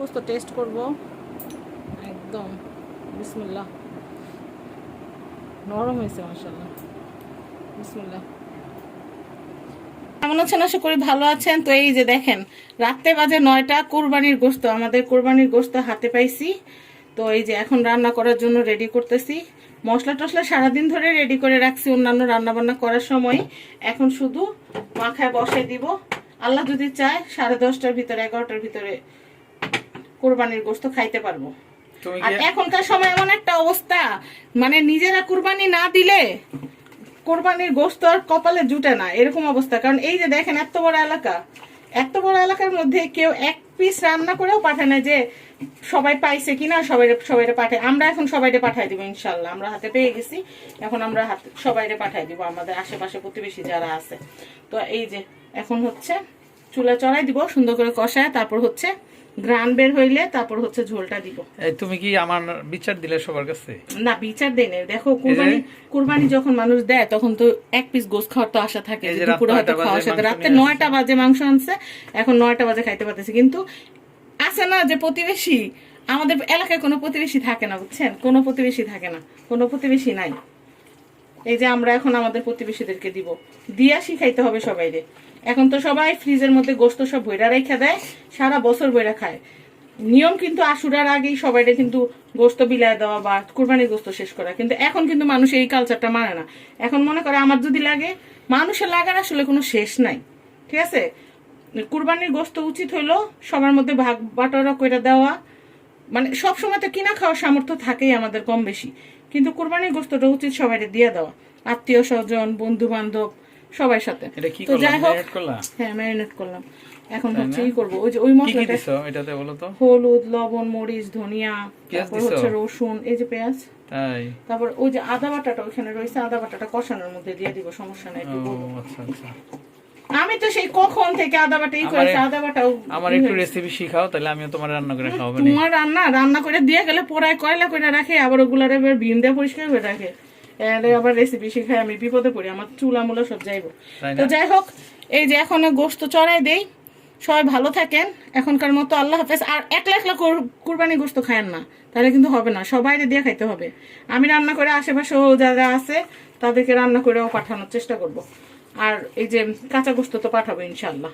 গোস্ত টেস্ট করব একদম। বিসমিল্লাহ। নরম হয়েছে মাশাআল্লাহ। বিসমিল্লাহ। কেমন আছেন? আশা করি ভালো আছেন। তো এই যে দেখেন, রাত্রে বাজে 9টা, কোরবানির গোস্ত, আমাদের কোরবানির গোস্ত হাতে পাইছি। তো এই যে এখন রান্না করার জন্য রেডি করতেছি। মশলা টশলা সারাদিন ধরে রেডি করে রাখছি অন্যান্য রান্না বান্না করার সময়। এখন শুধু মাখায় বসে দিব। আল্লাহ যদি চায় 10:30টার ভিতরে 11টার ভিতরে কোরবানির গোস্ত খাইতে পারবো। আর এখনকার সময় এমন একটা অবস্থা, মানে নিজেরা কোরবানি না দিলে কোরবানির গোস্ত আর কপালে জুটে না, এরকম অবস্থা। কারণ এই যে দেখেন, এত বড় এলাকার মধ্যে কেউ এক পিস রান্না করেও পাঠায় না যে সবাই পাইছে কিনা, সবাইরে পাঠায়। আমরা এখন সবাইরে পাঠাই দিব ইনশাল্লাহ। আমরা হাতে পেয়ে গেছি, এখন আমরা সবাইরে পাঠাই দিব, আমাদের আশেপাশে প্রতিবেশী যারা আছে। তো এই যে এখন হচ্ছে চুলা চড়াই দিব সুন্দর করে কষায়, তারপর হচ্ছে গ্রান বের হইলে তারপর হচ্ছে ঝোলটা দিব। তুমি কি আমার বিচার দিলে সবার কাছে? না, বিচার দেই না। দেখো, কুরবানি যখন মানুষ দেয় তখন তো এক পিস গোস্ত খাওয়ার তো আশা থাকে, দুপুরে হয়তো খাওয়ার সাথে। রাতে 9টা বাজে মাংস আনছে, এখন 9টা বাজে খাইতে পারতেছি। কিন্তু আছে না যে প্রতিবেশী, আমাদের এলাকায় কোনো প্রতিবেশী থাকে না, বুঝছেন? কোনো প্রতিবেশী থাকে না, কোনো প্রতিবেশী নাই। এই যে আমরা এখন আমাদের প্রতিবেশীদেরকে দিব, দিয়া শিখাইতে হবে সবাইরে। এখন তো সবাই ফ্রিজের মধ্যে গোস্ত সব বইরা রেখে দেয়, সারা বছর বইরা খায়। নিয়ম কিন্তু আশুরার আগেই সবাইরে কিন্তু গোস্ত বিলায় দেওয়া বা কুরবানির গোস্ত শেষ করা। কিন্তু এখন কিন্তু মানুষ এই কালচারটা মানে না। এখন মনে করে আমার যদি লাগে, মানুষের লাগার আসলে কোনো শেষ নাই। ঠিক আছে, কুরবানির গোস্ত উচিত হইলো সবার মধ্যে ভাগ বাটোয়ারা করে দেওয়া। মানে সব সময় তো কিনা খাওয়ার সামর্থ্য থাকেই আমাদের কম বেশি, কিন্তু কুরবানির গোস্তটা উচিত সবাইরে দিয়ে দেওয়া, আত্মীয় স্বজন, বন্ধু বান্ধব সবার সাথে। তো যাই হোক, হ্যাঁ ম্যারিনেট করলাম। এখন হচ্ছে কি করবো, ওই যে ওই মশলাটা, এটাতে বলো তো, হলুদ, লবণ, মরিচ, ধনিয়া, তারপর হচ্ছে রসুন, এই যে পেঁয়াজ, তাই তারপর ওই যে আদা বাটাটা ওইখানে রয়েছে, আদা বাটাটা কষানোর মধ্যে দিয়ে দিব, সমস্যা নাই। আমি তো সেই কখন থেকে আদা বাটা করেছি, আদা বাটাও। আমার একটু রেসিপি শিখাও, তাহলে আমিও তোমার রান্না করে খাওয়াবো। তোমার রান্না করে দিয়ে গেলে পোড়ায় কয়লা করে রাখে, আবার ওগুলার এবার ভিম দিয়ে পরিষ্কার করে রাখে, আবার রেসিপি শিখাই, আমি বিপদে পড়ি, আমার চুলা মুলা সব যাইবো। তো যাই হোক, এই যে এখন গোস্ত চড়াই দেই। সবাই ভালো থাকেন এখনকার মতো, আল্লাহ হাফেজ। আর একলা একলা কুরবানি গোস্ত খায়েন না, তাহলে কিন্তু হবে না, সবাইরে দিয়ে খাইতে হবে। আমি রান্না করে আশেপাশে যারা আছে তাদেরকে রান্না করেও পাঠানোর চেষ্টা করব। আর এই যে কাঁচা গোস্ত তো পাঠাবো ইনশাল্লাহ।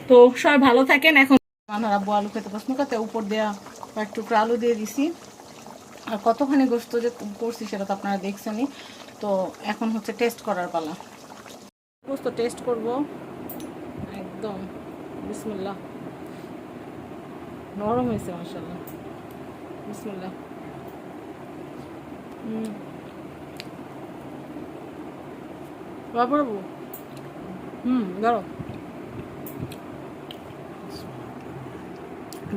তো সবাই ভালো থাকেন। এখন আমার আব্বু আলু খেতে পছন্দ করতে, উপর দেওয়া কয়েক টুকরো আলু দিয়ে দিছি। আর কতখানি গোস্ত যে করছি সেটা তো আপনারা দেখছেনই। তো এখন হচ্ছে টেস্ট করার পালা। গোস্ত টেস্ট করব একদম। বিসমিল্লাহ। নরম হয়েছে মাশাআল্লাহ। বিসমিল্লাহ। বাবু ধরো,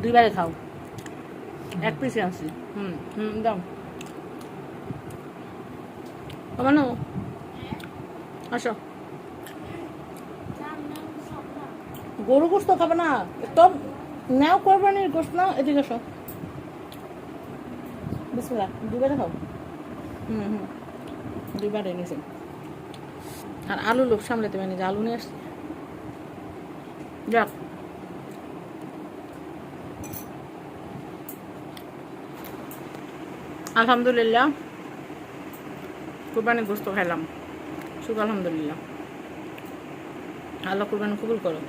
দুইবারে খাও, এক পিসে আনছি। দাও বাবানো, আসো। গরু গোস্ত খাবে না তো নাও, কোরবানির গোস্ত নাও, এদিকে আসো। বিসমিল্লাহ। দুইবারে খাও। দুইবারে এনেছি। আর আলু লোভ সামলাতে পারিনি, যে আলু নিয়ে আসছি। যাক, আলহামদুলিল্লাহ, কোরবানির গোস্ত খাইলাম, শুধু আলহামদুলিল্লাহ। আল্লাহ কোরবানি কবুল করো।